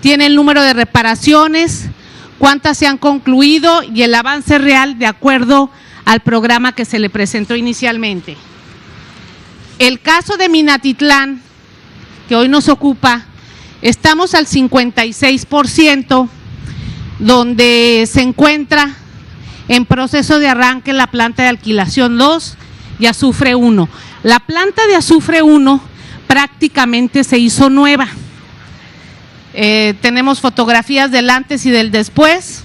tiene el número de reparaciones, cuántas se han concluido y el avance real de acuerdo al programa que se le presentó inicialmente. El caso de Minatitlán, que hoy nos ocupa, estamos al 56%, donde se encuentra en proceso de arranque la planta de alquilación 2 y azufre 1. La planta de azufre 1 prácticamente se hizo nueva. Tenemos fotografías del antes y del después,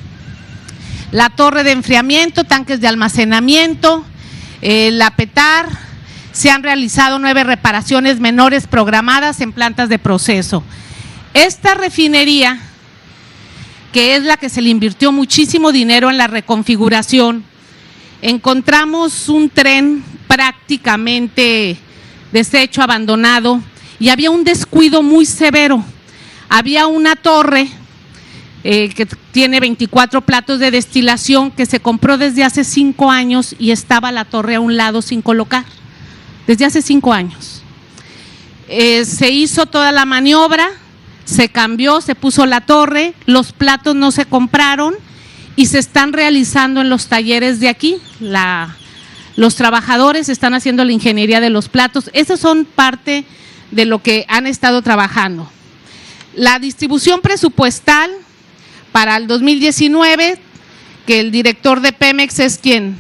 la torre de enfriamiento, tanques de almacenamiento, la PETAR, se han realizado 9 reparaciones menores programadas en plantas de proceso. Esta refinería, que es la que se le invirtió muchísimo dinero en la reconfiguración, encontramos un tren prácticamente deshecho, abandonado, y había un descuido muy severo. Había una torre que tiene 24 platos de destilación que se compró desde hace 5 años y estaba la torre a un lado sin colocar, desde hace 5 años. Se hizo toda la maniobra, se cambió, se puso la torre, los platos no se compraron y se están realizando en los talleres de aquí. Los trabajadores están haciendo la ingeniería de los platos. Esas son parte de lo que han estado trabajando. La distribución presupuestal para el 2019, que el director de Pemex es quien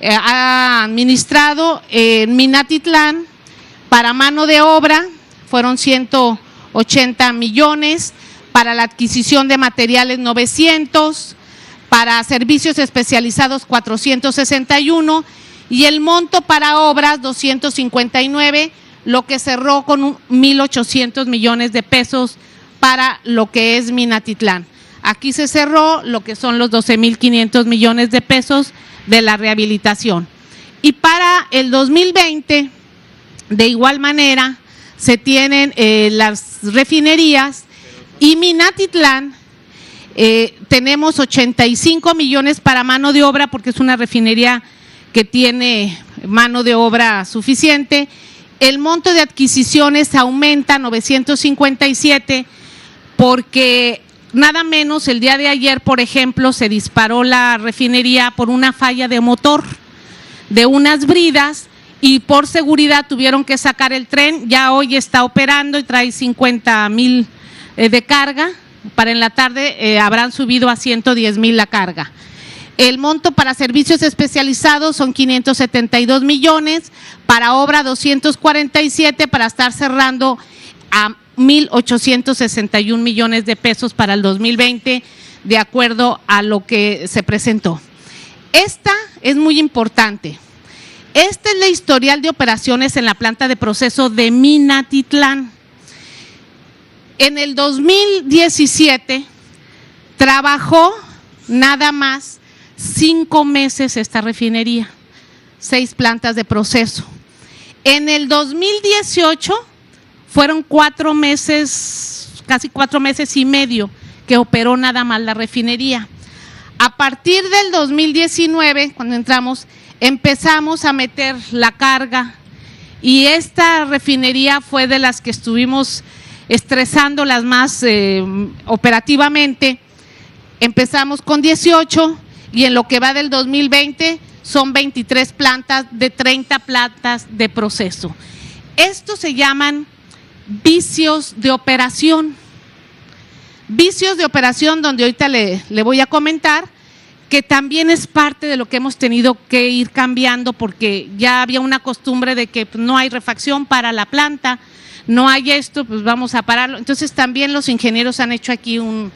ha administrado en Minatitlán, para mano de obra fueron 180 millones, para la adquisición de materiales 900, para servicios especializados 461 y el monto para obras 259, lo que cerró con 1.800 millones de pesos para lo que es Minatitlán. Aquí se cerró lo que son los 12.500 millones de pesos de la rehabilitación. Y para el 2020, de igual manera, se tienen las refinerías y Minatitlán, tenemos 85 millones para mano de obra porque es una refinería que tiene mano de obra suficiente. El monto de adquisiciones aumenta a 957 porque nada menos el día de ayer, por ejemplo, se disparó la refinería por una falla de motor de unas bridas y por seguridad tuvieron que sacar el tren. Ya hoy está operando y trae 50,000 de carga. Para en la tarde habrán subido a 110,000 la carga. El monto para servicios especializados son 572 millones, para obra 247, para estar cerrando a 1.861 millones de pesos para el 2020, de acuerdo a lo que se presentó. Esta es muy importante. Esta es la historial de operaciones en la planta de proceso de Minatitlán. En el 2017 trabajó nada más 5 meses esta refinería, 6 plantas de proceso. En el 2018 fueron 4 meses, casi 4 meses y medio que operó nada más la refinería. A partir del 2019, cuando entramos, empezamos a meter la carga y esta refinería fue de las que estuvimos estresándolas más operativamente. Empezamos con 18 y en lo que va del 2020 son 23 plantas de 30 plantas de proceso. Estos se llaman vicios de operación. Vicios de operación donde ahorita le voy a comentar que también es parte de lo que hemos tenido que ir cambiando porque ya había una costumbre de que no hay refacción para la planta, no hay esto, pues vamos a pararlo. Entonces también los ingenieros han hecho aquí un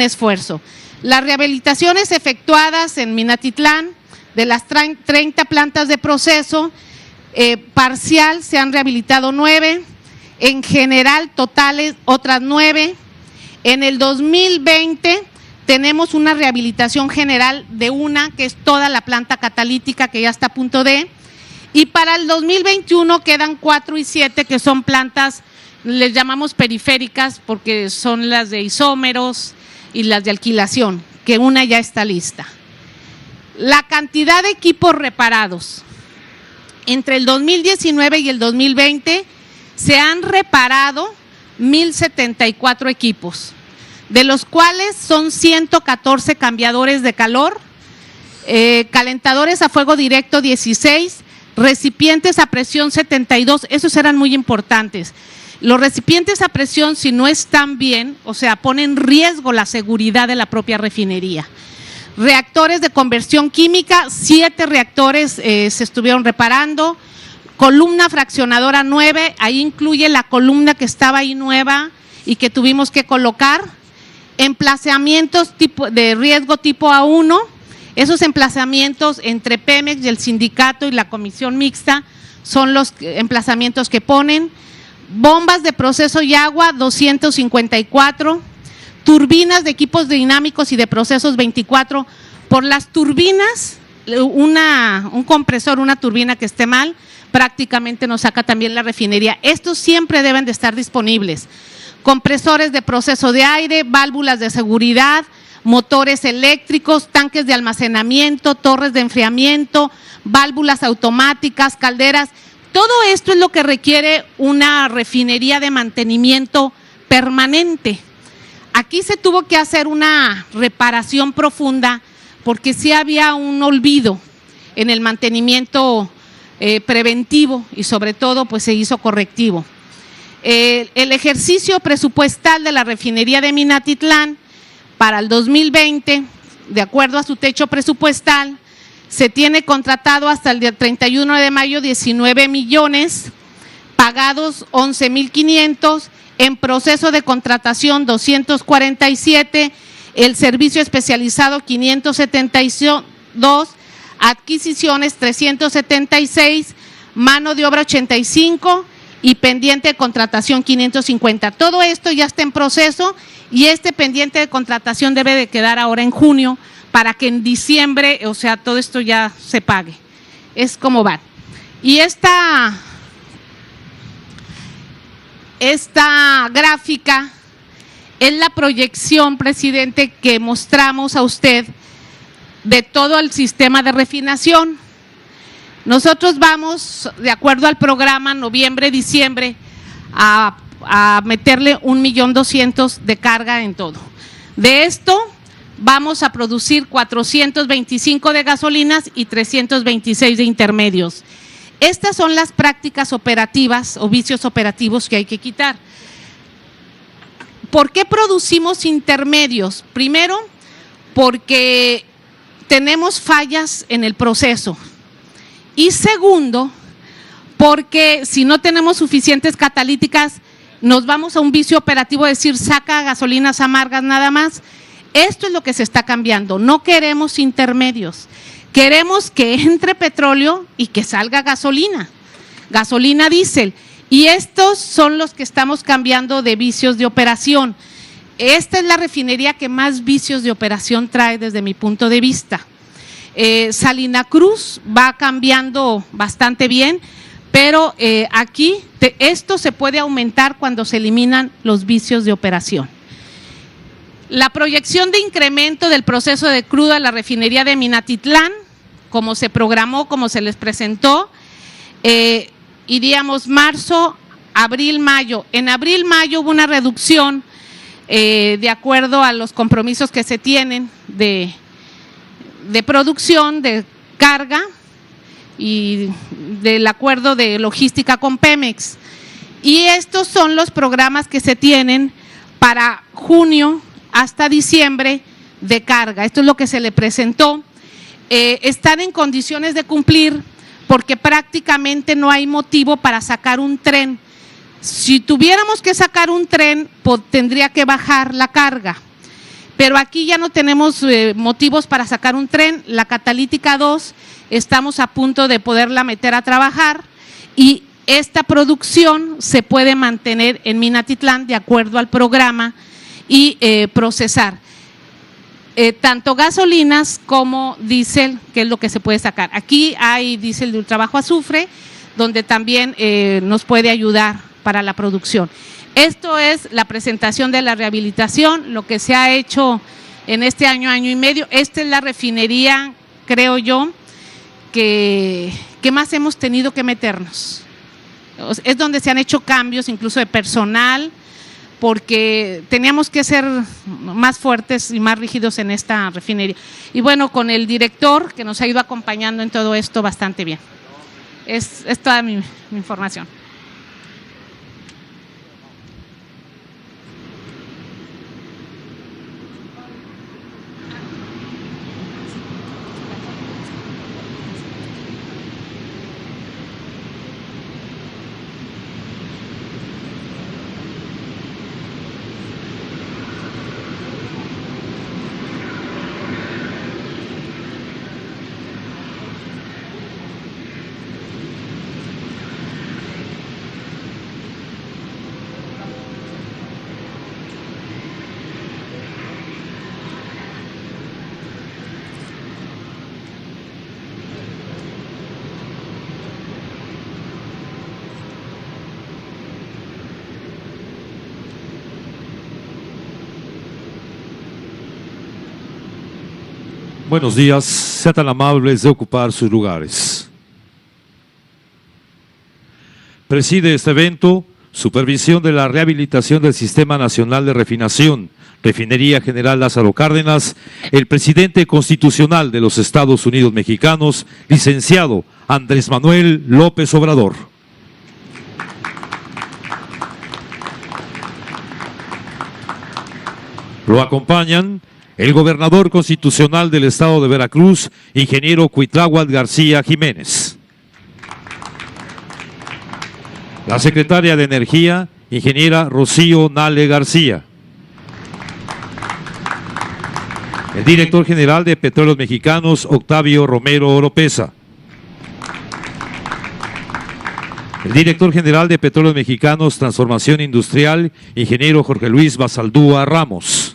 esfuerzo. Las rehabilitaciones efectuadas en Minatitlán de las 30 plantas de proceso, parcial se han rehabilitado 9, en general totales otras 9. En el 2020 tenemos una rehabilitación general de una que es toda la planta catalítica que ya está a punto de… Y para el 2021 quedan 4 y 7 que son plantas, les llamamos periféricas porque son las de isómeros y las de alquilación, que una ya está lista. La cantidad de equipos reparados entre el 2019 y el 2020 se han reparado 1.074 equipos. de los cuales son 114 cambiadores de calor, calentadores a fuego directo 16, recipientes a presión 72, esos eran muy importantes. Los recipientes a presión, si no están bien, o sea, ponen en riesgo la seguridad de la propia refinería. Reactores de conversión química, 7 reactores se estuvieron reparando. Columna fraccionadora 9, ahí incluye la columna que estaba ahí nueva y que tuvimos que colocar. Emplazamientos de riesgo tipo A1, esos emplazamientos entre Pemex y el sindicato y la comisión mixta son los emplazamientos que ponen. Bombas de proceso y agua 254, turbinas de equipos dinámicos y de procesos 24. Por las turbinas, un compresor, una turbina que esté mal, prácticamente nos saca también la refinería. Estos siempre deben de estar disponibles. Compresores de proceso de aire, válvulas de seguridad, motores eléctricos, tanques de almacenamiento, torres de enfriamiento, válvulas automáticas, calderas. Todo esto es lo que requiere una refinería de mantenimiento permanente. Aquí se tuvo que hacer una reparación profunda porque sí había un olvido en el mantenimiento preventivo y sobre todo pues se hizo correctivo. El ejercicio presupuestal de la refinería de Minatitlán para el 2020, de acuerdo a su techo presupuestal, se tiene contratado hasta el día 31 de mayo 19 millones, pagados 11,500, en proceso de contratación 247, el servicio especializado 572, adquisiciones 376, mano de obra 85 y pendiente de contratación 550. Todo esto ya está en proceso y este pendiente de contratación debe de quedar ahora en junio para que en diciembre, o sea, todo esto ya se pague. Es como van. Y esta gráfica es la proyección, presidente, que mostramos a usted de todo el sistema de refinación. Nosotros vamos, de acuerdo al programa, noviembre, diciembre, a meterle 1,200,000 de carga en todo. De esto vamos a producir 425 de gasolinas y 326 de intermedios. Estas son las prácticas operativas o vicios operativos que hay que quitar. ¿Por qué producimos intermedios? Primero, porque tenemos fallas en el proceso. Y segundo, porque si no tenemos suficientes catalíticas, nos vamos a un vicio operativo, es decir, saca gasolinas amargas nada más. Esto es lo que se está cambiando, no queremos intermedios, queremos que entre petróleo y que salga gasolina diésel. Y estos son los que estamos cambiando de vicios de operación. Esta es la refinería que más vicios de operación trae desde mi punto de vista. Salina Cruz va cambiando bastante bien, pero aquí esto se puede aumentar cuando se eliminan los vicios de operación. La proyección de incremento del proceso de crudo a la refinería de Minatitlán, como se programó, como se les presentó, iríamos marzo, abril, mayo. En abril, mayo hubo una reducción de acuerdo a los compromisos que se tienen de producción, de carga y del acuerdo de logística con Pemex. Y estos son los programas que se tienen para junio hasta diciembre de carga. Esto es lo que se le presentó. Están en condiciones de cumplir porque prácticamente no hay motivo para sacar un tren. Si tuviéramos que sacar un tren, pues, tendría que bajar la carga. Pero aquí ya no tenemos motivos para sacar un tren. La catalítica 2 estamos a punto de poderla meter a trabajar y esta producción se puede mantener en Minatitlán de acuerdo al programa y procesar tanto gasolinas como diésel, que es lo que se puede sacar. Aquí hay diésel de ultrabajo azufre, donde también nos puede ayudar para la producción. Esto es la presentación de la rehabilitación, lo que se ha hecho en este año, año y medio. Esta es la refinería, creo yo, que más hemos tenido que meternos. Es donde se han hecho cambios, incluso de personal, porque teníamos que ser más fuertes y más rígidos en esta refinería. Y bueno, con el director que nos ha ido acompañando en todo esto bastante bien. Es toda mi información. Buenos días, sean tan amables de ocupar sus lugares. Preside este evento, supervisión de la rehabilitación del Sistema Nacional de Refinación, Refinería General Lázaro Cárdenas, el presidente constitucional de los Estados Unidos Mexicanos, licenciado Andrés Manuel López Obrador. Lo acompañan el gobernador constitucional del estado de Veracruz, ingeniero Cuitláhuac García Jiménez. La secretaria de Energía, ingeniera Rocío Nale García. El director general de Petróleos Mexicanos, Octavio Romero Oropesa. El director general de Petróleos Mexicanos, Transformación Industrial, ingeniero Jorge Luis Basaldúa Ramos.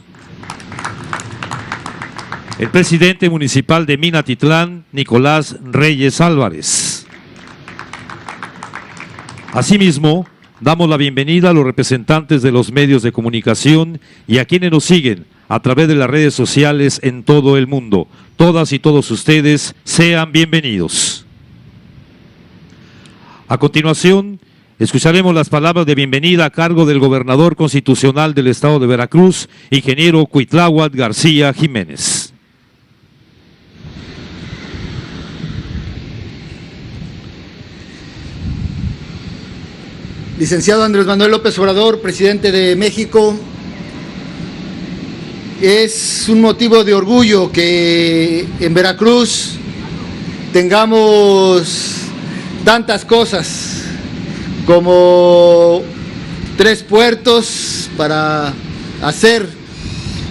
El presidente municipal de Minatitlán, Nicolás Reyes Álvarez. Asimismo, damos la bienvenida a los representantes de los medios de comunicación y a quienes nos siguen a través de las redes sociales en todo el mundo. Todas y todos ustedes sean bienvenidos. A continuación, escucharemos las palabras de bienvenida a cargo del gobernador constitucional del estado de Veracruz, ingeniero Cuitláhuac García Jiménez. Licenciado Andrés Manuel López Obrador, presidente de México, es un motivo de orgullo que en Veracruz tengamos tantas cosas como 3 puertos para hacer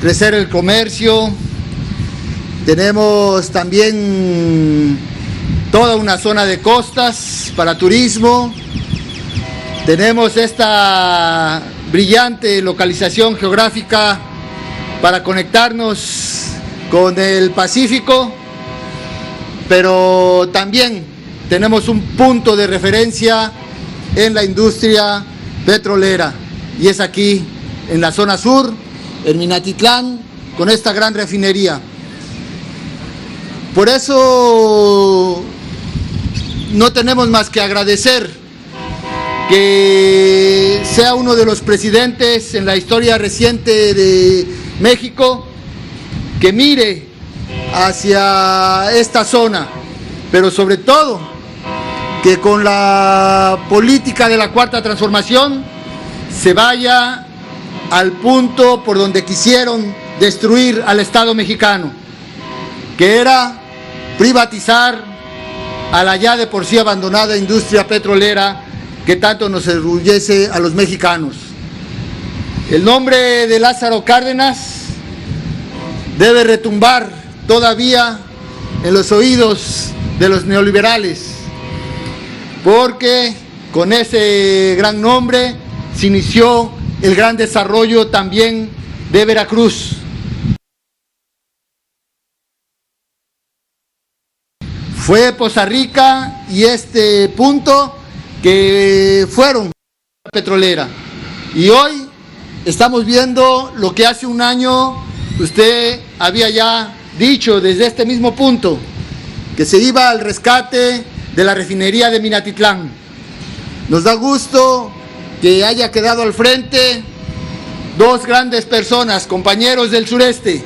crecer el comercio. Tenemos también toda una zona de costas para turismo. Tenemos esta brillante localización geográfica para conectarnos con el Pacífico, pero también tenemos un punto de referencia en la industria petrolera, y es aquí, en la zona sur, en Minatitlán, con esta gran refinería. Por eso no tenemos más que agradecer que sea uno de los presidentes en la historia reciente de México que mire hacia esta zona, pero sobre todo que con la política de la Cuarta Transformación se vaya al punto por donde quisieron destruir al Estado mexicano, que era privatizar a la ya de por sí abandonada industria petrolera que tanto nos enorgullece a los mexicanos. El nombre de Lázaro Cárdenas debe retumbar todavía en los oídos de los neoliberales, porque con ese gran nombre se inició el gran desarrollo también de Veracruz. Fue Poza Rica y este punto que fueron petrolera, y hoy estamos viendo lo que hace un año usted había ya dicho desde este mismo punto, que se iba al rescate de la refinería de Minatitlán. Nos da gusto que haya quedado al frente dos grandes personas, compañeros del sureste,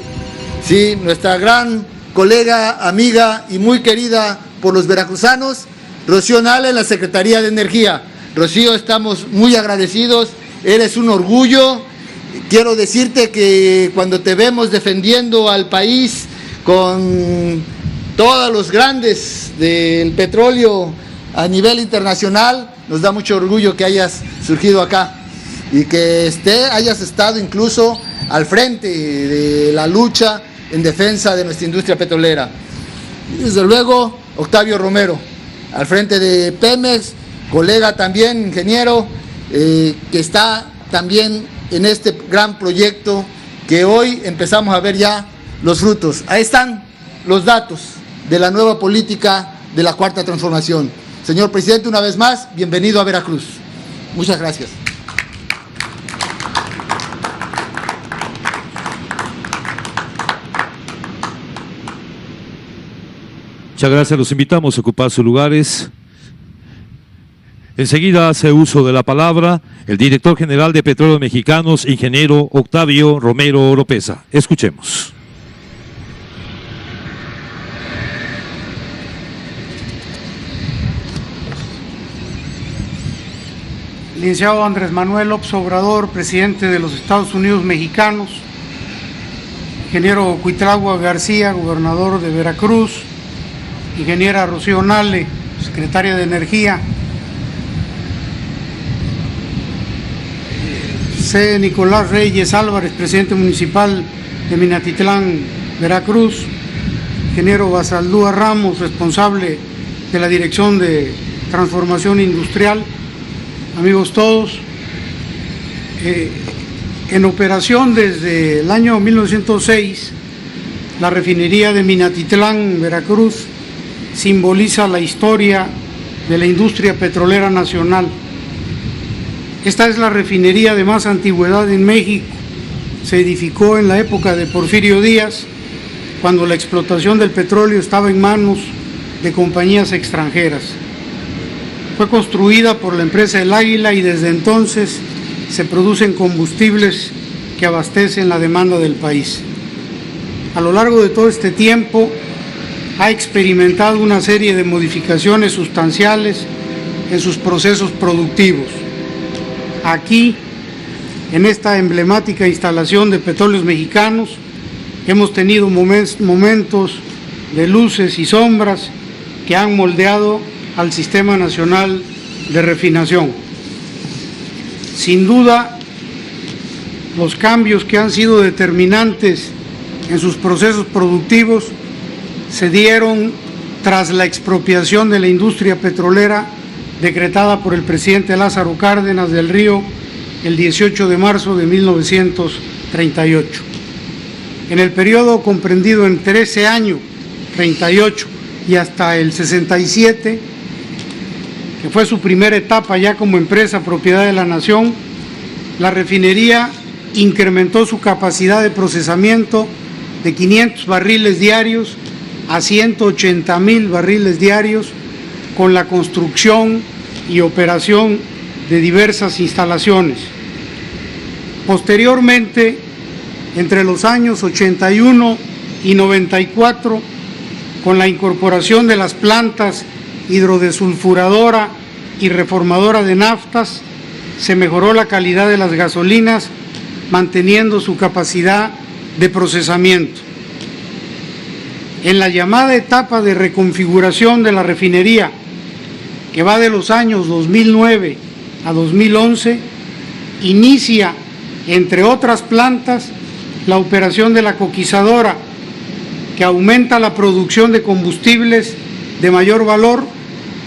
sí, nuestra gran colega, amiga y muy querida por los veracruzanos, Rocío Nale, en la Secretaría de Energía. Rocío, estamos muy agradecidos, eres un orgullo. Quiero decirte que cuando te vemos defendiendo al país con todos los grandes del petróleo a nivel internacional, nos da mucho orgullo que hayas surgido acá y que hayas estado incluso al frente de la lucha en defensa de nuestra industria petrolera. Y desde luego, Octavio Romero, al frente de Pemex, colega también, ingeniero, que está también en este gran proyecto que hoy empezamos a ver ya los frutos. Ahí están los datos de la nueva política de la Cuarta Transformación. Señor presidente, una vez más, bienvenido a Veracruz. Muchas gracias. Muchas gracias, los invitamos a ocupar sus lugares. Enseguida hace uso de la palabra el director general de Petróleos Mexicanos, ingeniero Octavio Romero Oropeza. Escuchemos. Licenciado Andrés Manuel López Obrador, presidente de los Estados Unidos mexicanos, ingeniero Cuitlahua García, gobernador de Veracruz, ingeniera Rocío Nale, secretaria de Energía, C. Nicolás Reyes Álvarez, presidente municipal de Minatitlán, Veracruz, ingeniero Basaldúa Ramos, responsable de la Dirección de Transformación Industrial, amigos todos, en operación desde el año 1906, la refinería de Minatitlán, Veracruz, simboliza la historia de la industria petrolera nacional. Esta es la refinería de más antigüedad en México. Se edificó en la época de Porfirio Díaz, cuando la explotación del petróleo estaba en manos de compañías extranjeras. Fue construida por la empresa El Águila y desde entonces se producen combustibles que abastecen la demanda del país. A lo largo de todo este tiempo ha experimentado una serie de modificaciones sustanciales en sus procesos productivos. Aquí, en esta emblemática instalación de Petróleos Mexicanos, hemos tenido momentos de luces y sombras que han moldeado al Sistema Nacional de Refinación. Sin duda, los cambios que han sido determinantes en sus procesos productivos se dieron tras la expropiación de la industria petrolera decretada por el presidente Lázaro Cárdenas del Río el 18 de marzo de 1938. En el periodo comprendido entre ese año 38 y hasta el 67, que fue su primera etapa ya como empresa propiedad de la nación, la refinería incrementó su capacidad de procesamiento de 500 barriles diarios a 180,000 barriles diarios con la construcción y operación de diversas instalaciones. Posteriormente, entre los años 81 y 94, con la incorporación de las plantas hidrodesulfuradora y reformadora de naftas, se mejoró la calidad de las gasolinas, manteniendo su capacidad de procesamiento. En la llamada etapa de reconfiguración de la refinería, que va de los años 2009 a 2011, inicia, entre otras plantas, la operación de la coquizadora, que aumenta la producción de combustibles de mayor valor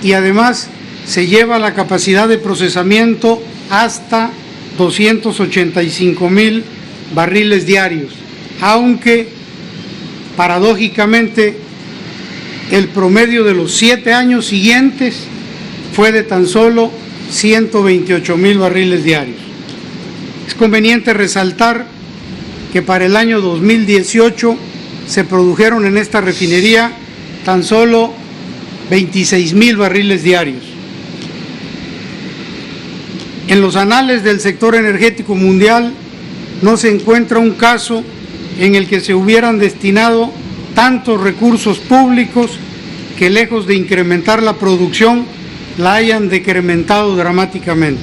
y además se lleva la capacidad de procesamiento hasta 285,000 barriles diarios, aunque paradójicamente el promedio de los 7 años siguientes fue de tan solo 128,000 barriles diarios. Es conveniente resaltar que para el año 2018 se produjeron en esta refinería tan solo 26,000 barriles diarios. En los anales del sector energético mundial, no se encuentra un caso en el que se hubieran destinado tantos recursos públicos que, lejos de incrementar la producción, la hayan decrementado dramáticamente.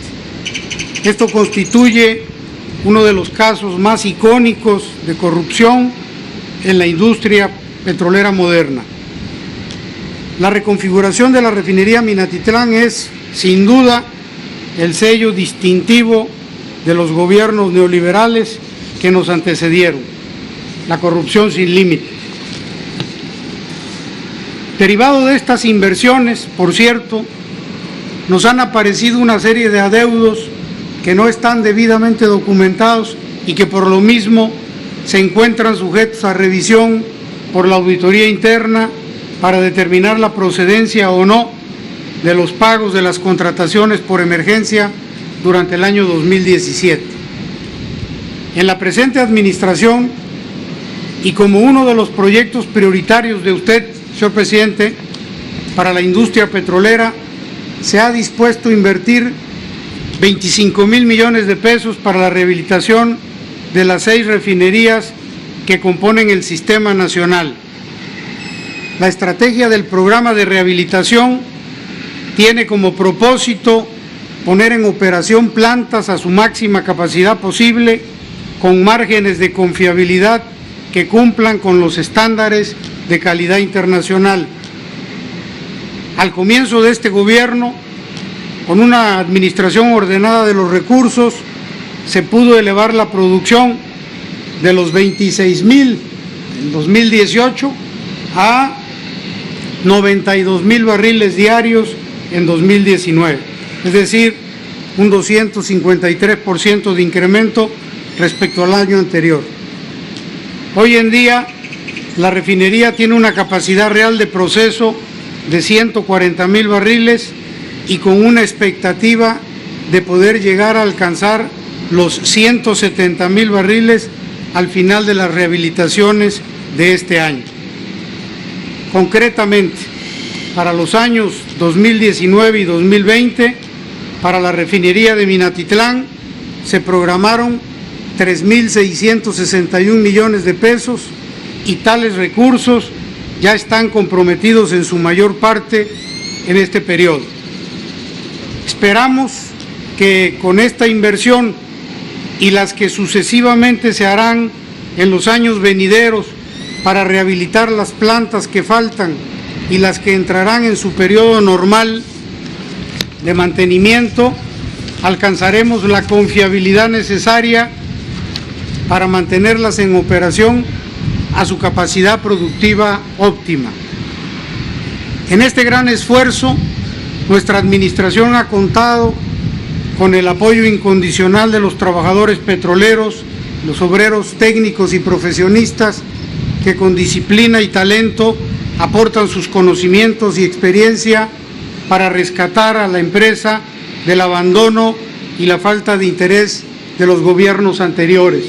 Esto constituye uno de los casos más icónicos de corrupción en la industria petrolera moderna. La reconfiguración de la refinería Minatitlán es, sin duda, el sello distintivo de los gobiernos neoliberales que nos antecedieron, la corrupción sin límite. Derivado de estas inversiones, por cierto, nos han aparecido una serie de adeudos que no están debidamente documentados y que por lo mismo se encuentran sujetos a revisión por la auditoría interna para determinar la procedencia o no de los pagos de las contrataciones por emergencia durante el año 2017. En la presente administración y como uno de los proyectos prioritarios de usted, señor presidente, para la industria petrolera, se ha dispuesto a invertir 25,000 millones de pesos para la rehabilitación de las 6 refinerías que componen el sistema nacional. La estrategia del programa de rehabilitación tiene como propósito poner en operación plantas a su máxima capacidad posible, con márgenes de confiabilidad que cumplan con los estándares de calidad internacional. Al comienzo de este gobierno, con una administración ordenada de los recursos, se pudo elevar la producción de los 26,000 en 2018 a 92,000 barriles diarios en 2019, es decir, un 253% de incremento respecto al año anterior. Hoy en día, la refinería tiene una capacidad real de proceso de 140,000 barriles y con una expectativa de poder llegar a alcanzar los 170,000 barriles al final de las rehabilitaciones de este año. Concretamente, para los años 2019 y 2020, para la refinería de Minatitlán se programaron 3,661 millones de pesos y tales recursos ya están comprometidos en su mayor parte en este periodo. Esperamos que con esta inversión y las que sucesivamente se harán en los años venideros para rehabilitar las plantas que faltan y las que entrarán en su periodo normal de mantenimiento, alcanzaremos la confiabilidad necesaria para mantenerlas en operación a su capacidad productiva óptima. En este gran esfuerzo, nuestra administración ha contado con el apoyo incondicional de los trabajadores petroleros, los obreros técnicos y profesionistas que con disciplina y talento aportan sus conocimientos y experiencia para rescatar a la empresa del abandono y la falta de interés de los gobiernos anteriores.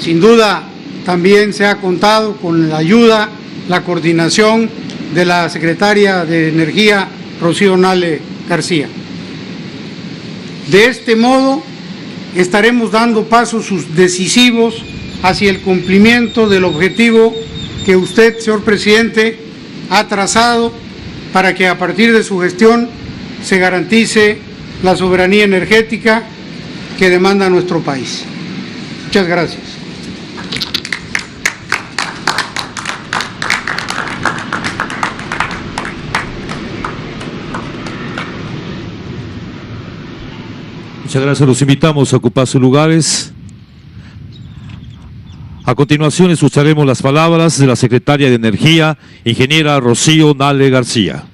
Sin duda, también se ha contado con la ayuda, la coordinación de la secretaria de Energía, Rocío Nale García. De este modo, estaremos dando pasos decisivos hacia el cumplimiento del objetivo que usted, señor presidente, ha trazado para que a partir de su gestión se garantice la soberanía energética que demanda nuestro país. Muchas gracias. Muchas gracias. Los invitamos a ocupar sus lugares. A continuación escucharemos las palabras de la secretaria de Energía, ingeniera Rocío Nale García.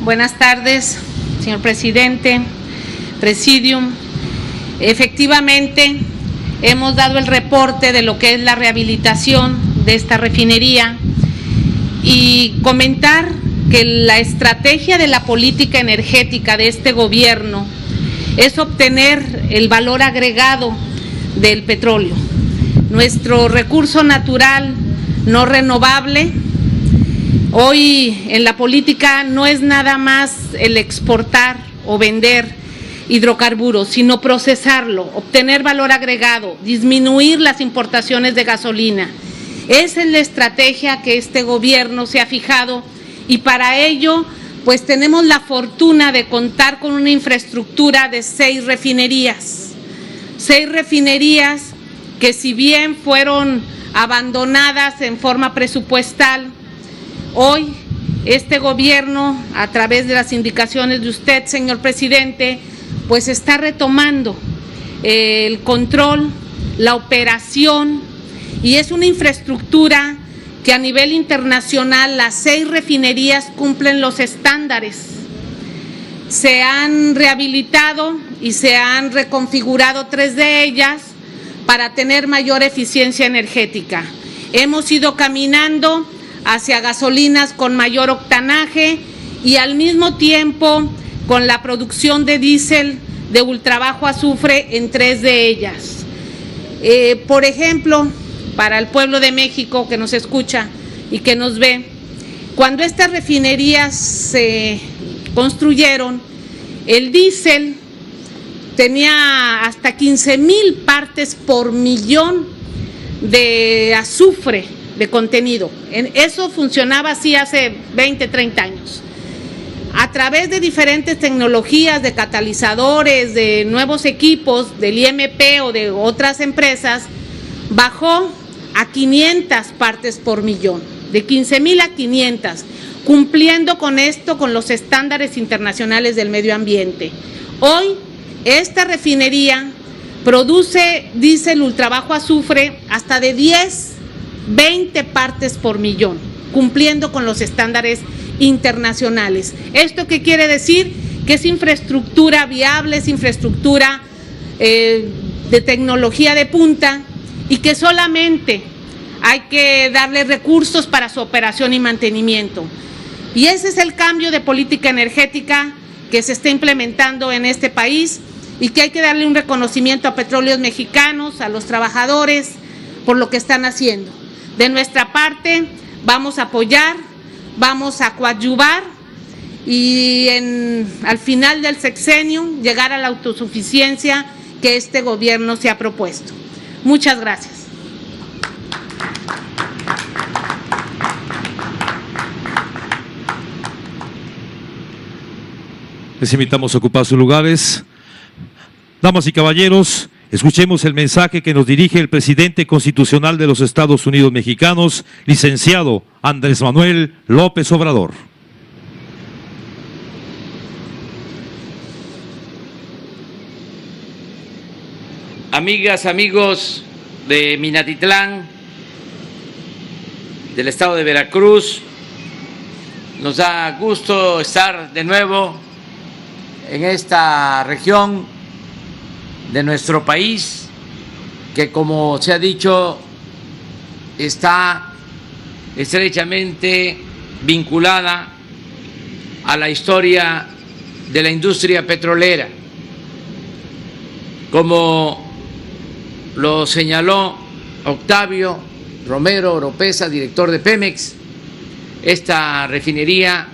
Buenas tardes, señor presidente, presidium. Efectivamente, hemos dado el reporte de lo que es la rehabilitación de esta refinería y comentar que la estrategia de la política energética de este gobierno es obtener el valor agregado del petróleo, nuestro recurso natural no renovable. Hoy en la política no es nada más el exportar o vender, hidrocarburos, sino procesarlo, obtener valor agregado, disminuir las importaciones de gasolina. Esa es la estrategia que este gobierno se ha fijado y para ello pues tenemos la fortuna de contar con una infraestructura de 6 refinerías. 6 refinerías que si bien fueron abandonadas en forma presupuestal, hoy este gobierno, a través de las indicaciones de usted, señor presidente, pues está retomando el control, la operación, y es una infraestructura que a nivel internacional las 6 refinerías cumplen los estándares. Se han rehabilitado y se han reconfigurado 3 de ellas para tener mayor eficiencia energética. Hemos ido caminando hacia gasolinas con mayor octanaje y al mismo tiempo con la producción de diésel de ultrabajo azufre en 3 de ellas. Por ejemplo, para el pueblo de México que nos escucha y que nos ve, cuando estas refinerías se construyeron, el diésel tenía hasta 15,000 partes por millón de azufre de contenido. Eso funcionaba así hace 20, 30 años. A través de diferentes tecnologías, de catalizadores, de nuevos equipos, del IMP o de otras empresas, bajó a 500 partes por millón, de 15,000 a 500, cumpliendo con esto con los estándares internacionales del medio ambiente. Hoy, esta refinería produce diésel ultrabajo azufre hasta de 10, 20 partes por millón, cumpliendo con los estándares internacionales. ¿Esto qué quiere decir? Que es infraestructura viable, es infraestructura de tecnología de punta y que solamente hay que darle recursos para su operación y mantenimiento. Y ese es el cambio de política energética que se está implementando en este país y que hay que darle un reconocimiento a Petróleos Mexicanos, a los trabajadores, por lo que están haciendo. De nuestra parte, vamos a apoyar, vamos a coadyuvar y al final del sexenio llegar a la autosuficiencia que este gobierno se ha propuesto. Muchas gracias. Les invitamos a ocupar sus lugares. Damas y caballeros, escuchemos el mensaje que nos dirige el presidente constitucional de los Estados Unidos mexicanos, licenciado Andrés Manuel López Obrador. Amigas, amigos de Minatitlán, del estado de Veracruz, nos da gusto estar de nuevo en esta región de nuestro país, que como se ha dicho, está estrechamente vinculada a la historia de la industria petrolera. Como lo señaló Octavio Romero Oropeza, director de Pemex, esta refinería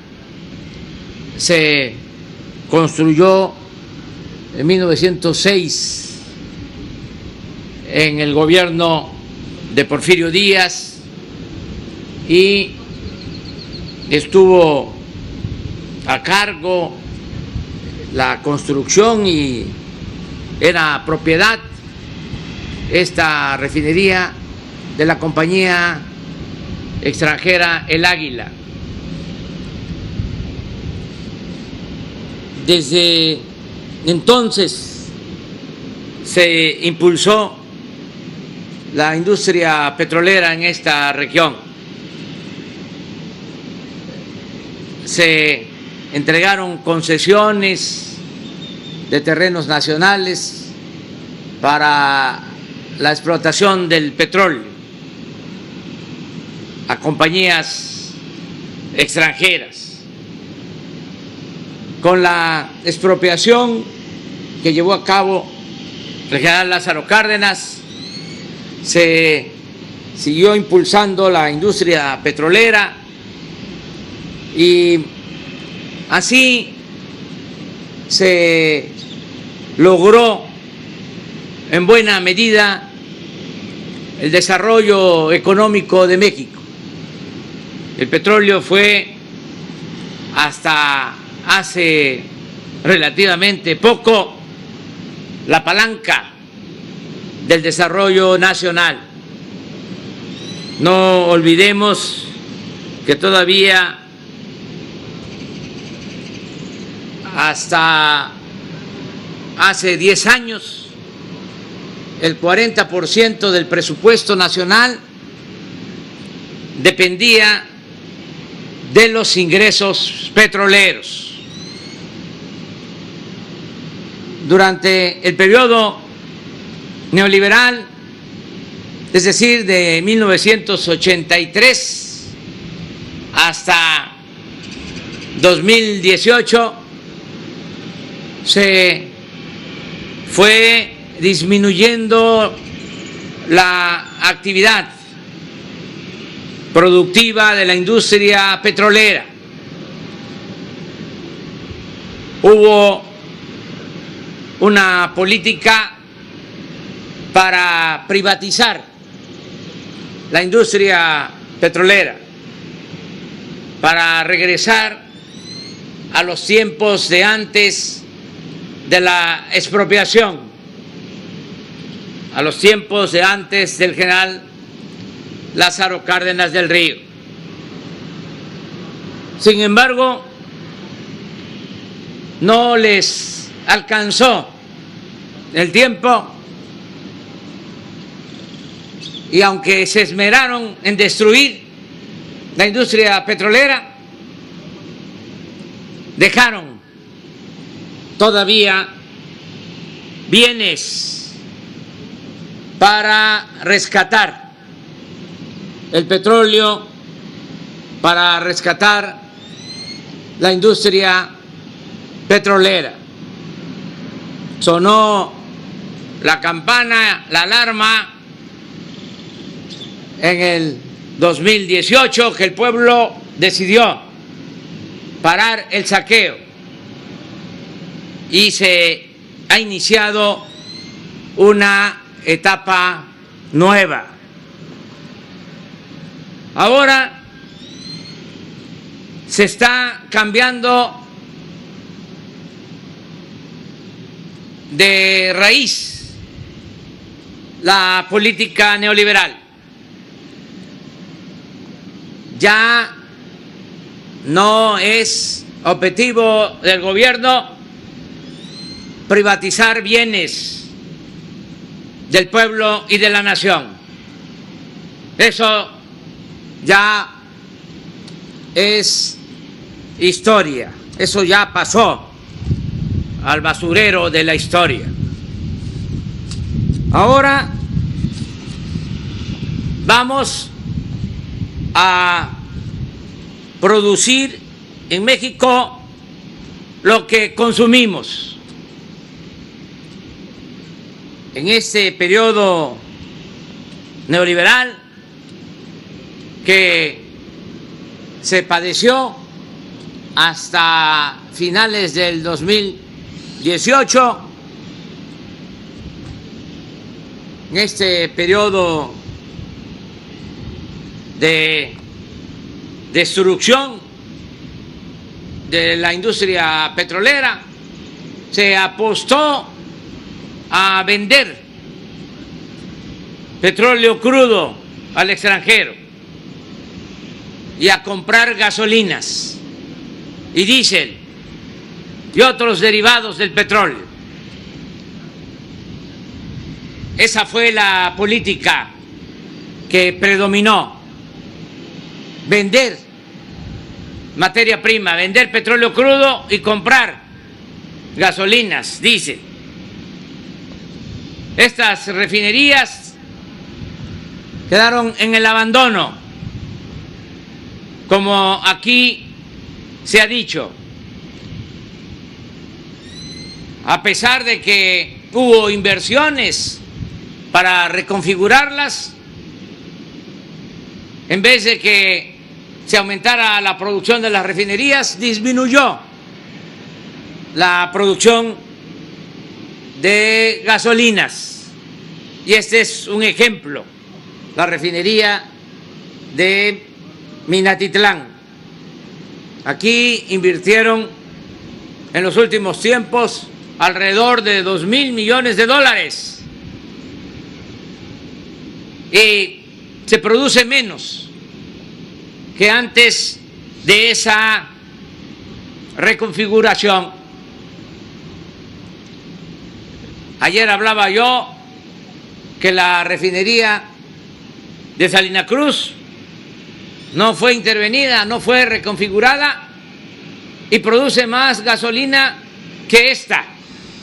se construyó en 1906 en el gobierno de Porfirio Díaz y estuvo a cargo la construcción y era propiedad esta refinería de la compañía extranjera El Águila. Desde entonces se impulsó la industria petrolera en esta región. Se entregaron concesiones de terrenos nacionales para la explotación del petróleo a compañías extranjeras. Con la expropiación que llevó a cabo el general Lázaro Cárdenas, se siguió impulsando la industria petrolera y así se logró en buena medida el desarrollo económico de México. El petróleo fue hasta hace relativamente poco la palanca del desarrollo nacional. No olvidemos que todavía hasta hace 10 años el 40% del presupuesto nacional dependía de los ingresos petroleros. Durante el periodo neoliberal, es decir, de 1983 hasta 2018, se fue disminuyendo la actividad productiva de la industria petrolera. Hubo una política para privatizar la industria petrolera, para regresar a los tiempos de antes de la expropiación, a los tiempos de antes del general Lázaro Cárdenas del Río. Sin embargo, no les alcanzó el tiempo y aunque se esmeraron en destruir la industria petrolera, dejaron todavía bienes para rescatar el petróleo, para rescatar la industria petrolera. Sonó la campana, la alarma en el 2018 que el pueblo decidió parar el saqueo y se ha iniciado una etapa nueva. Ahora se está cambiando de raíz la política neoliberal. Ya no es objetivo del gobierno privatizar bienes del pueblo y de la nación. Eso ya es historia, eso ya pasó al basurero de la historia. Ahora vamos a producir en México lo que consumimos. En este periodo neoliberal que se padeció hasta finales del 2018, en este periodo de destrucción de la industria petrolera, se apostó a vender petróleo crudo al extranjero y a comprar gasolinas y diésel y otros derivados del petróleo. Esa fue la política que predominó: vender materia prima, vender petróleo crudo y comprar gasolinas, diésel. Estas refinerías quedaron en el abandono, como aquí se ha dicho, a pesar de que hubo inversiones para reconfigurarlas. En vez de que se aumentara la producción de las refinerías, disminuyó la producción de gasolinas. Y este es un ejemplo, la refinería de Minatitlán. Aquí invirtieron en los últimos tiempos alrededor de 2,000 millones de dólares y se produce menos que antes de esa reconfiguración. Ayer hablaba yo que la refinería de Salina Cruz no fue intervenida, no fue reconfigurada y produce más gasolina que esta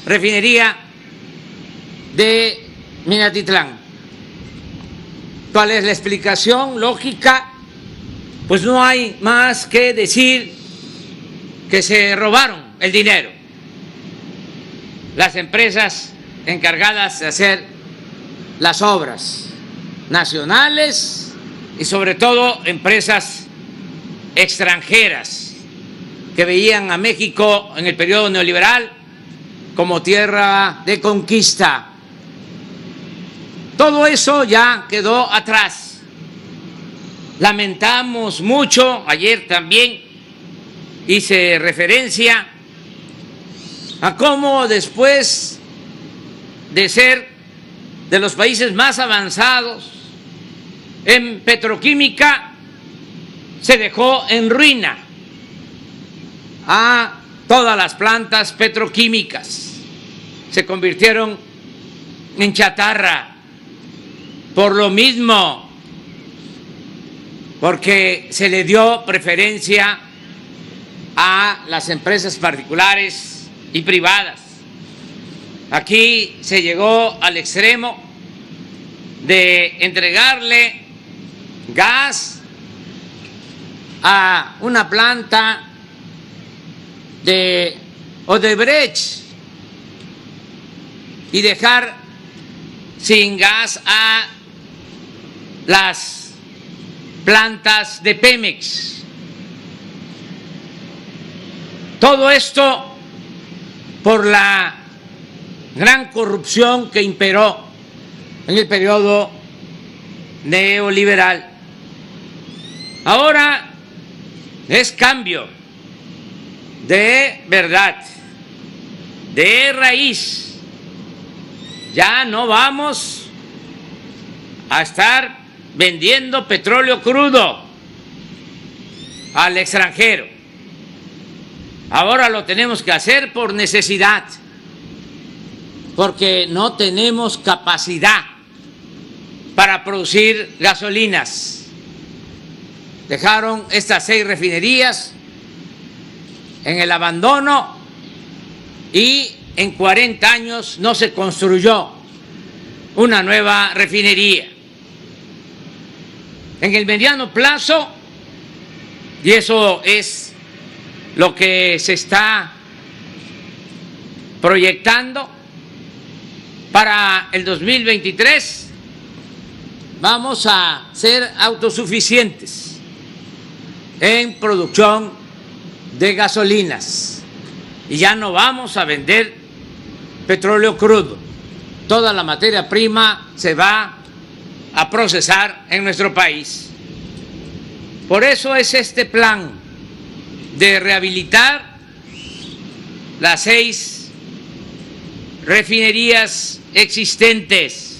refinería de Minatitlán. ¿Cuál es la explicación lógica? Pues no hay más que decir que se robaron el dinero. Las empresas encargadas de hacer las obras nacionales y sobre todo empresas extranjeras que veían a México en el periodo neoliberal como tierra de conquista. Todo eso ya quedó atrás. Lamentamos mucho, ayer también hice referencia a cómo después de ser de los países más avanzados en petroquímica, se dejó en ruina a todas las plantas petroquímicas. Se convirtieron en chatarra por lo mismo, porque se le dio preferencia a las empresas particulares y privadas. Aquí se llegó al extremo de entregarle gas a una planta de Odebrecht y dejar sin gas a las plantas de Pemex. Todo esto por la gran corrupción que imperó en el periodo neoliberal. Ahora es cambio de verdad, de raíz. Ya no vamos a estar vendiendo petróleo crudo al extranjero. Ahora lo tenemos que hacer por necesidad, porque no tenemos capacidad para producir gasolinas. Dejaron estas 6 refinerías en el abandono y en 40 años no se construyó una nueva refinería. En el mediano plazo, y eso es lo que se está proyectando para el 2023, vamos a ser autosuficientes en producción de gasolinas y ya no vamos a vender petróleo crudo. Toda la materia prima se va a procesar en nuestro país. Por eso es este plan de rehabilitar las 6 refinerías existentes.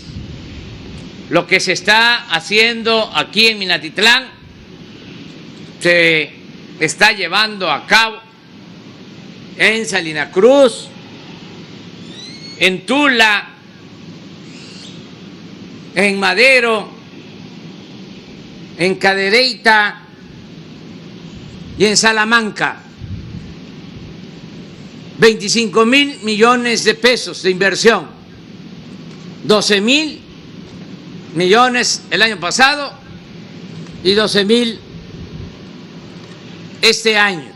Lo que se está haciendo aquí en Minatitlán se está llevando a cabo en Salina Cruz, en Tula, en Madero, en Cadereyta y en Salamanca. 25,000 millones de pesos de inversión, 12,000 millones el año pasado y 12,000 este año.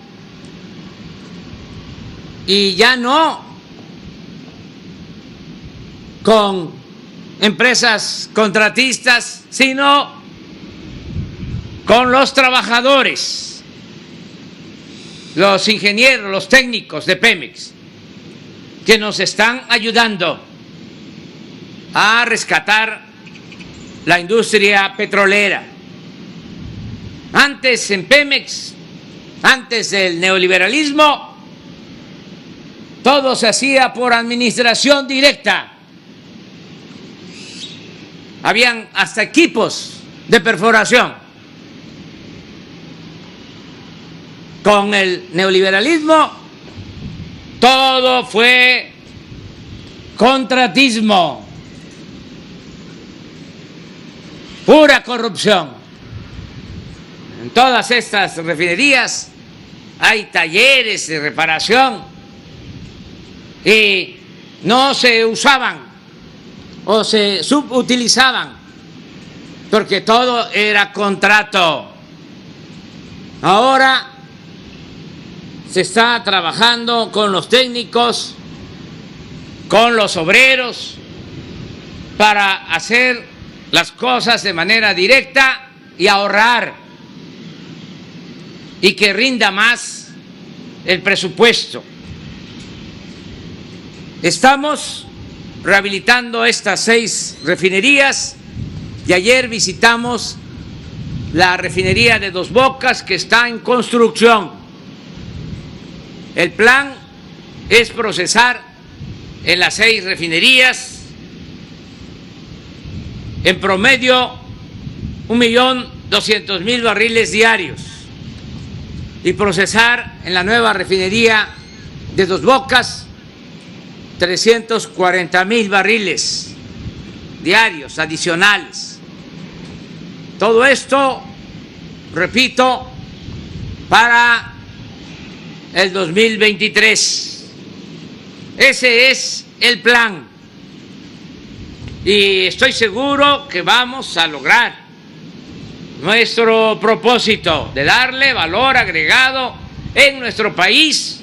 Y ya no con empresas contratistas, sino con los trabajadores, los ingenieros, los técnicos de Pemex. que nos están ayudando a rescatar la industria petrolera. Antes en Pemex, antes del neoliberalismo, todo se hacía por administración directa. Habían hasta equipos de perforación. Con el neoliberalismo, todo fue contratismo, pura corrupción. En todas estas refinerías hay talleres de reparación y no se usaban o se subutilizaban porque todo era contrato. Ahora se está trabajando con los técnicos, con los obreros, para hacer las cosas de manera directa y ahorrar, y que rinda más el presupuesto. Estamos rehabilitando estas 6 refinerías y ayer visitamos la refinería de Dos Bocas, que está en construcción. El plan es procesar en las 6 refinerías en promedio 1.200.000 barriles diarios y procesar en la nueva refinería de Dos Bocas 340.000 barriles diarios adicionales. Todo esto, repito, para el 2023. Ese es el plan y estoy seguro que vamos a lograr nuestro propósito de darle valor agregado en nuestro país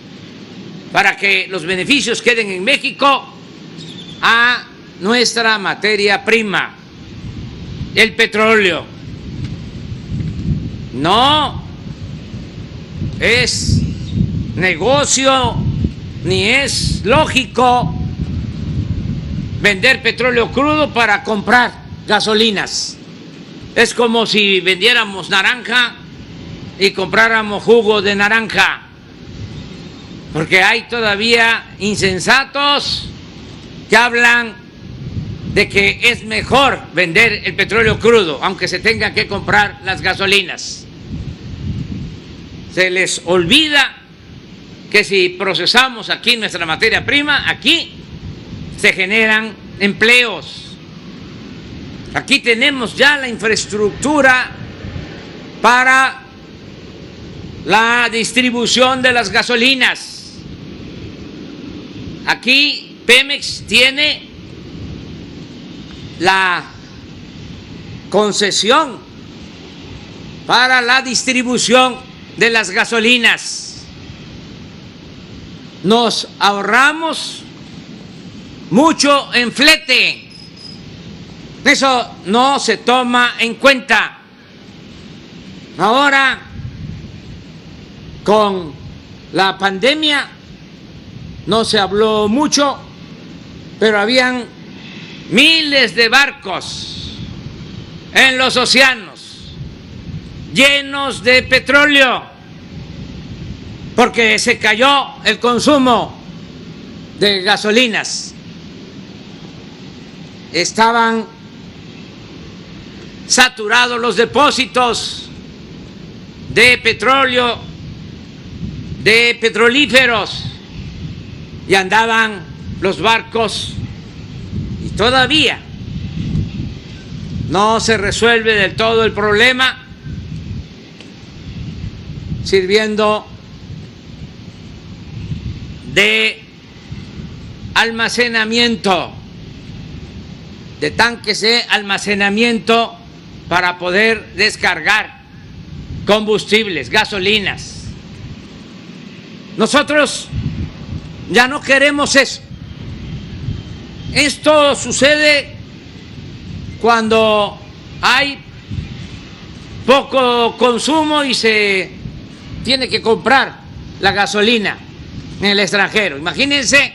para que los beneficios queden en México a nuestra materia prima, el petróleo. No es negocio ni es lógico vender petróleo crudo para comprar gasolinas. Es como si vendiéramos naranja y compráramos jugo de naranja, porque hay todavía insensatos que hablan de que es mejor vender el petróleo crudo, aunque se tengan que comprar las gasolinas. Se les olvida que si procesamos aquí nuestra materia prima, aquí se generan empleos. Aquí tenemos ya la infraestructura para la distribución de las gasolinas. Aquí Pemex tiene la concesión para la distribución de las gasolinas. Nos ahorramos mucho en flete. Eso no se toma en cuenta. Ahora, con la pandemia, no se habló mucho, pero habían miles de barcos en los océanos llenos de petróleo, porque se cayó el consumo de gasolinas. Estaban saturados los depósitos de petróleo, de petrolíferos, y andaban los barcos, y todavía no se resuelve del todo el problema, sirviendo de almacenamiento, de tanques de almacenamiento para poder descargar combustibles, gasolinas. Nosotros ya no queremos eso. Esto sucede cuando hay poco consumo y se tiene que comprar la gasolina en el extranjero. Imagínense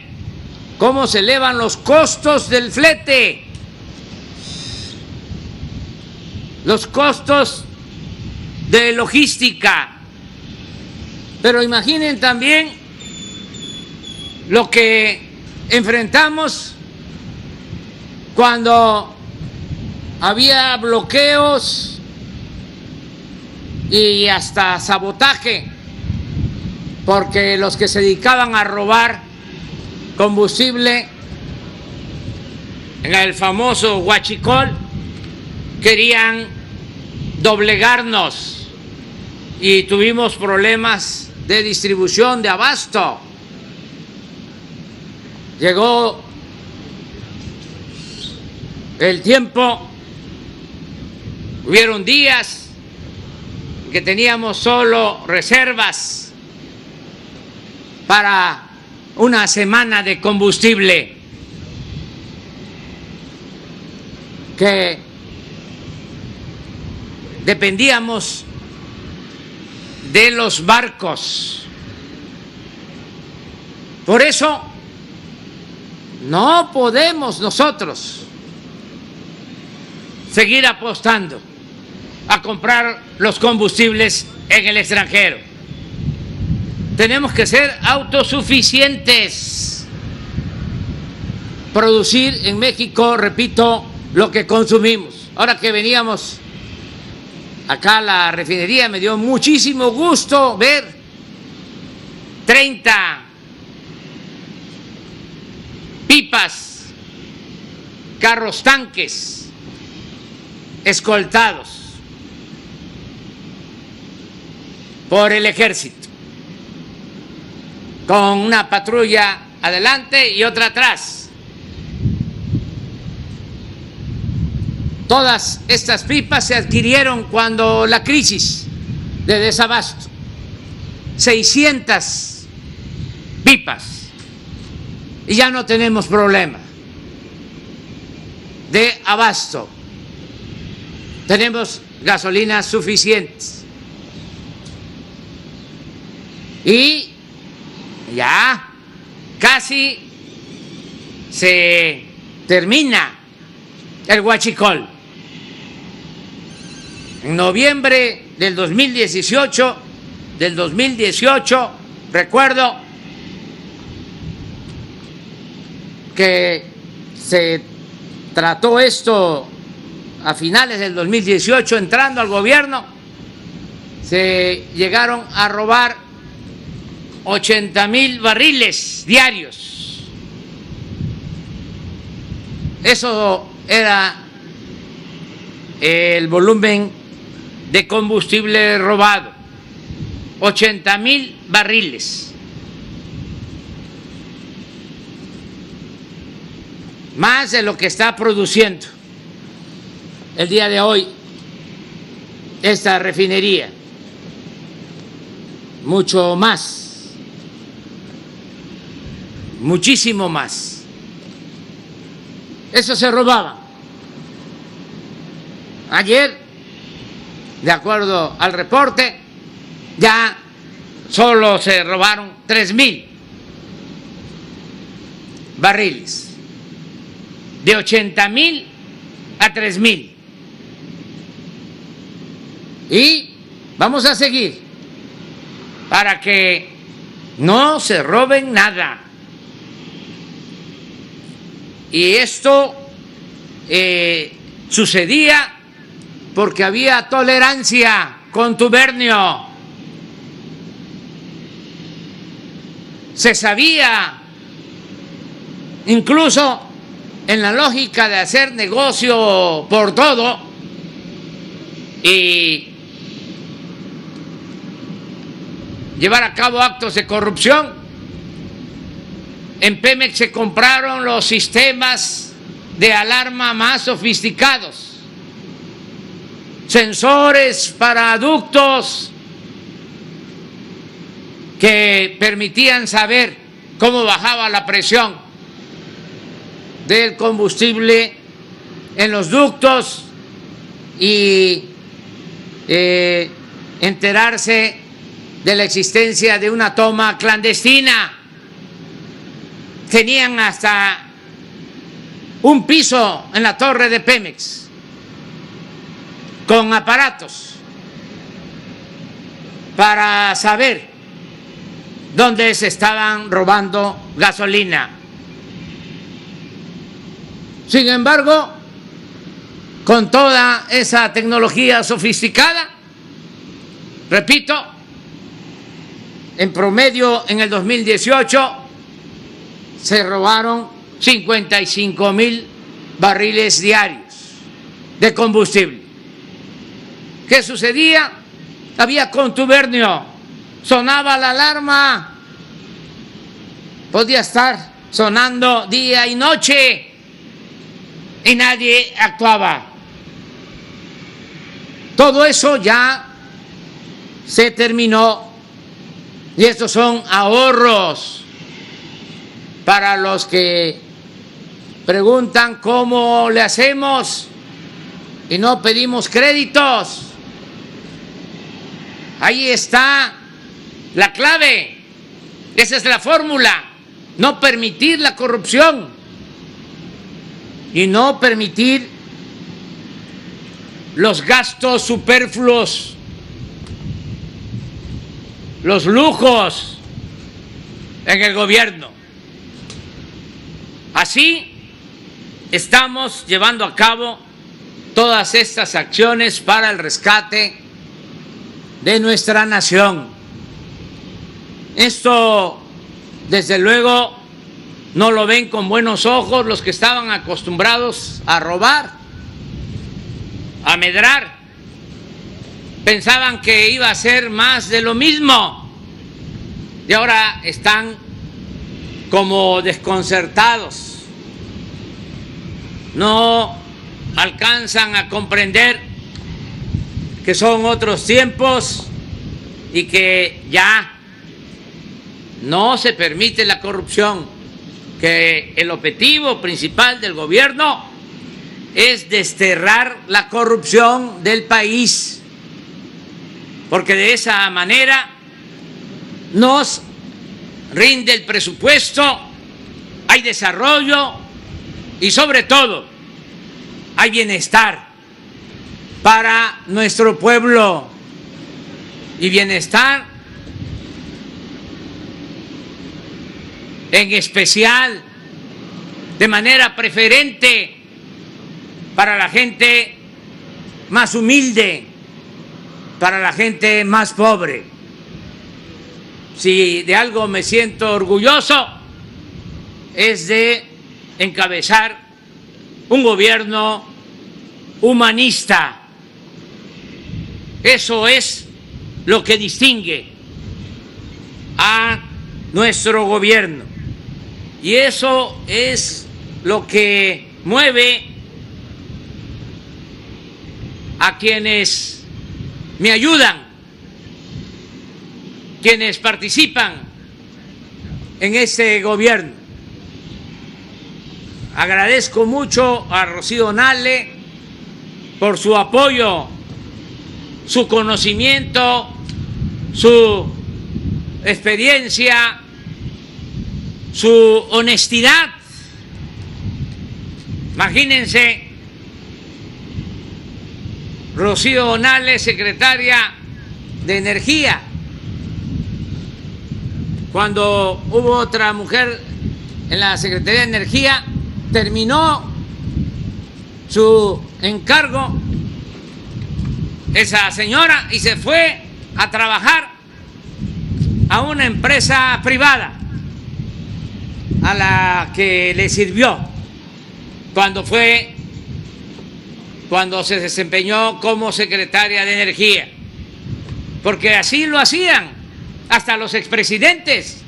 cómo se elevan los costos del flete, los costos de logística. Pero imaginen también lo que enfrentamos cuando había bloqueos y hasta sabotaje, porque los que se dedicaban a robar combustible en el famoso huachicol querían doblegarnos y tuvimos problemas de distribución de abasto. Llegó el tiempo, hubieron días que teníamos solo reservas para una semana de combustible, que dependíamos de los barcos. Por eso no podemos nosotros seguir apostando a comprar los combustibles en el extranjero. Tenemos que ser autosuficientes, producir en México, repito, lo que consumimos. Ahora que veníamos acá a la refinería, me dio muchísimo gusto ver 30 pipas, carros tanques escoltados por el ejército, con una patrulla adelante y otra atrás. Todas estas pipas se adquirieron cuando la crisis de desabasto, 600 pipas, y ya no tenemos problema de abasto. Tenemos gasolinas suficientes y ya casi se termina el huachicol. En noviembre del 2018, recuerdo que se trató esto a finales del 2018, entrando al gobierno, se llegaron a robar 80,000 barriles diarios. Eso era el volumen de combustible robado, 80,000 barriles. Más de lo que está produciendo el día de hoy esta refinería, mucho más, muchísimo más. Eso se robaba. Ayer, de acuerdo al reporte, ya solo se robaron 3,000 barriles, de 80,000 a 3,000. Y vamos a seguir para que no se roben nada. Y esto sucedía porque había tolerancia, contubernio. Se sabía, incluso en la lógica de hacer negocio por todo y llevar a cabo actos de corrupción. En Pemex se compraron los sistemas de alarma más sofisticados, sensores para ductos que permitían saber cómo bajaba la presión del combustible en los ductos y enterarse de la existencia de una toma clandestina. tenían hasta un piso en la torre de Pemex con aparatos para saber dónde se estaban robando gasolina. Sin embargo, con toda esa tecnología sofisticada, repito, en promedio en el 2018 se robaron 55,000 barriles diarios de combustible. ¿Qué sucedía? Había contubernio, sonaba la alarma, podía estar sonando día y noche y nadie actuaba. Todo eso ya se terminó y estos son ahorros para los que preguntan cómo le hacemos y no pedimos créditos. Ahí está la clave, esa es la fórmula, no permitir la corrupción y no permitir los gastos superfluos, los lujos en el gobierno. Así estamos llevando a cabo todas estas acciones para el rescate de nuestra nación. Esto, desde luego, no lo ven con buenos ojos los que estaban acostumbrados a robar, a medrar. Pensaban que iba a ser más de lo mismo y ahora están como desconcertados. No alcanzan a comprender que son otros tiempos y que ya no se permite la corrupción, que el objetivo principal del gobierno es desterrar la corrupción del país, porque de esa manera nos rinde el presupuesto, hay desarrollo y sobre todo hay bienestar para nuestro pueblo, y bienestar en especial, de manera preferente, para la gente más humilde, para la gente más pobre. Si de algo me siento orgulloso es de encabezar un gobierno humanista. Eso es lo que distingue a nuestro gobierno y eso es lo que mueve a quienes me ayudan, quienes participan en este gobierno. Agradezco mucho a Rocío Nale por su apoyo, su conocimiento, su experiencia, su honestidad. Imagínense, Rocío Nale, secretaria de Energía, cuando hubo otra mujer en la Secretaría de Energía, terminó su encargo esa señora y se fue a trabajar a una empresa privada a la que le sirvió cuando se desempeñó como secretaria de Energía, porque así lo hacían hasta los expresidentes.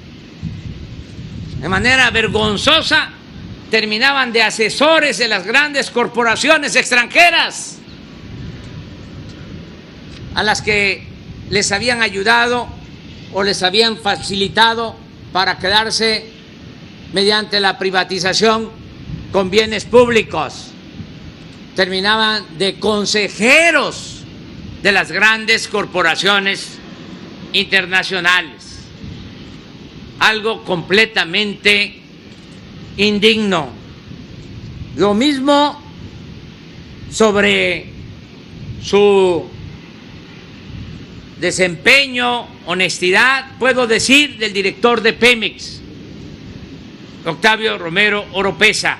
De manera vergonzosa terminaban de asesores de las grandes corporaciones extranjeras a las que les habían ayudado o les habían facilitado para quedarse mediante la privatización con bienes públicos. Terminaban de consejeros de las grandes corporaciones internacionales. Algo completamente indigno. Lo mismo sobre su desempeño, honestidad, puedo decir del director de Pemex, Octavio Romero Oropeza.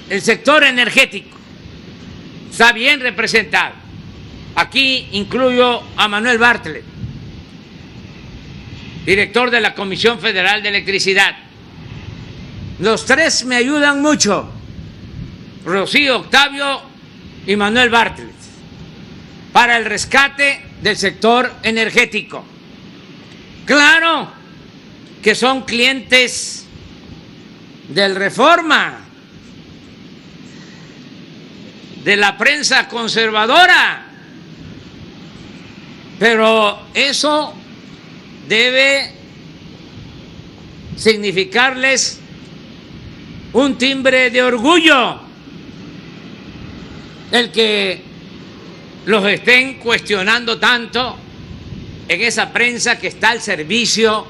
El sector energético está bien representado. Aquí incluyo a Manuel Bartlett, director de la Comisión Federal de Electricidad. Los tres me ayudan mucho, Rocío, Octavio y Manuel Bartlett, para el rescate del sector energético. Claro que son clientes del Reforma, de la prensa conservadora, pero eso debe significarles un timbre de orgullo el que los estén cuestionando tanto en esa prensa que está al servicio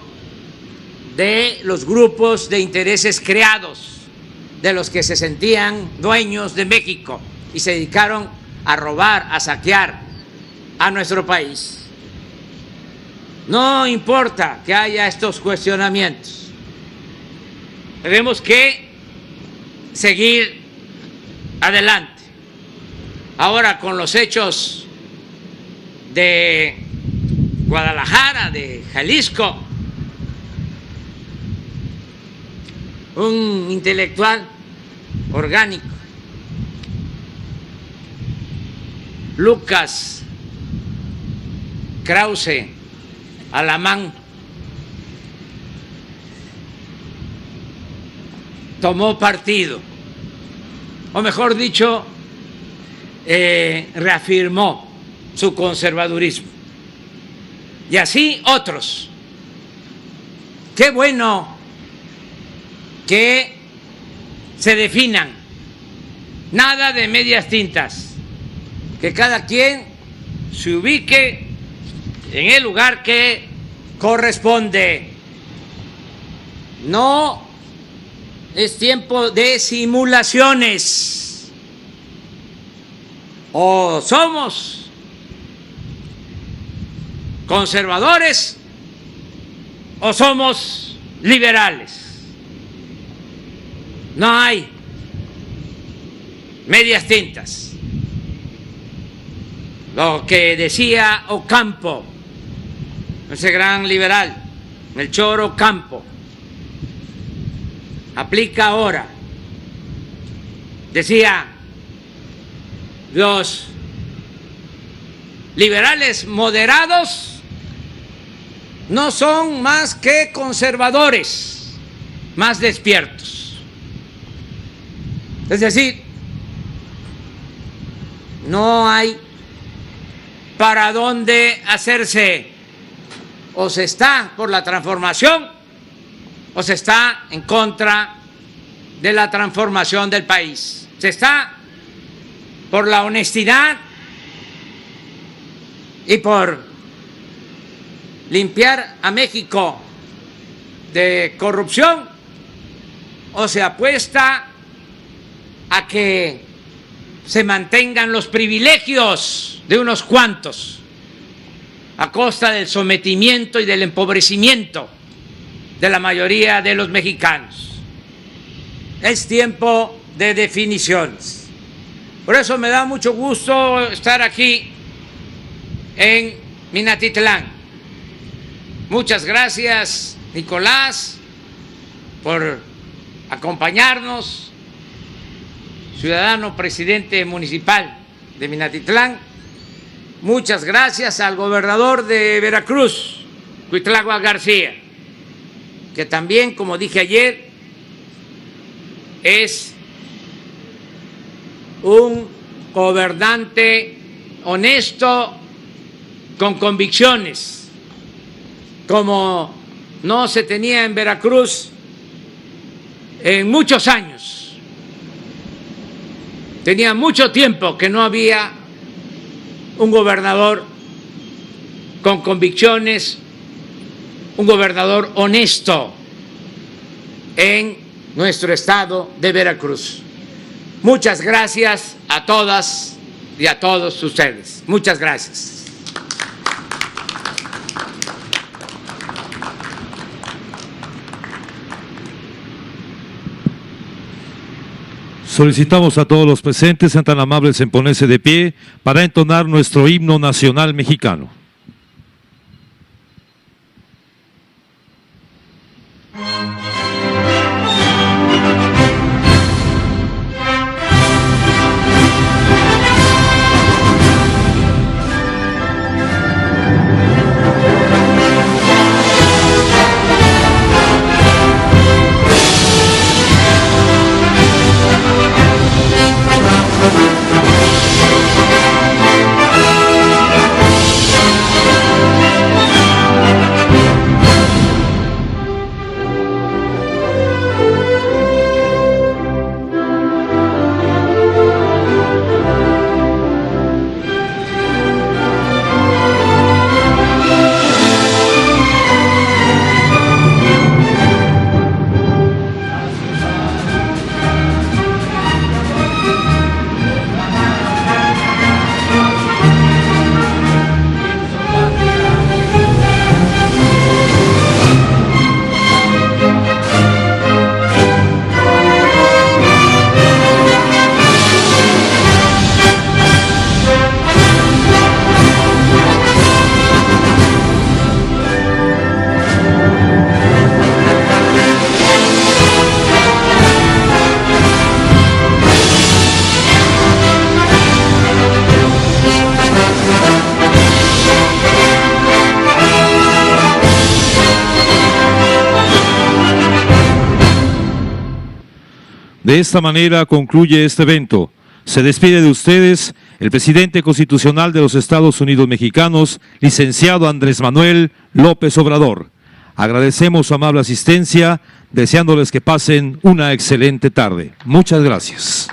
de los grupos de intereses creados, de los que se sentían dueños de México y se dedicaron a robar, a saquear a nuestro país. No importa que haya estos cuestionamientos, tenemos que seguir adelante. Ahora con los hechos de Guadalajara, de Jalisco, un intelectual orgánico, Lucas Krause Alamán, tomó partido, o mejor dicho, reafirmó su conservadurismo. Y así otros. Qué bueno que se definan, nada de medias tintas, que cada quien se ubique en el lugar que corresponde. No es tiempo de simulaciones. O somos conservadores o somos liberales. No hay medias tintas. Lo que decía Ocampo, ese gran liberal, Melchor Ocampo, aplica ahora. Decía: los liberales moderados no son más que conservadores más despiertos. Es decir, no hay para dónde hacerse. O se está por la transformación o se está en contra de la transformación del país. Se está por la honestidad y por limpiar a México de corrupción, o se apuesta a que se mantengan los privilegios de unos cuantos a costa del sometimiento y del empobrecimiento de la mayoría de los mexicanos. Es tiempo de definiciones. Por eso me da mucho gusto estar aquí en Minatitlán. Muchas gracias, Nicolás, por acompañarnos, ciudadano presidente municipal de Minatitlán. Muchas gracias al gobernador de Veracruz, Cuitlagua García, que también, como dije ayer, es un gobernante honesto, con convicciones, como no se tenía en Veracruz en muchos años. Tenía mucho tiempo que no había un gobernador con convicciones, un gobernador honesto, en nuestro estado de Veracruz. Muchas gracias a todas y a todos ustedes. Muchas gracias. Solicitamos a todos los presentes, sean tan amables en ponerse de pie para entonar nuestro himno nacional mexicano. De esta manera concluye este evento. Se despide de ustedes el presidente constitucional de los Estados Unidos mexicanos, licenciado Andrés Manuel López Obrador. Agradecemos su amable asistencia, deseándoles que pasen una excelente tarde. Muchas gracias.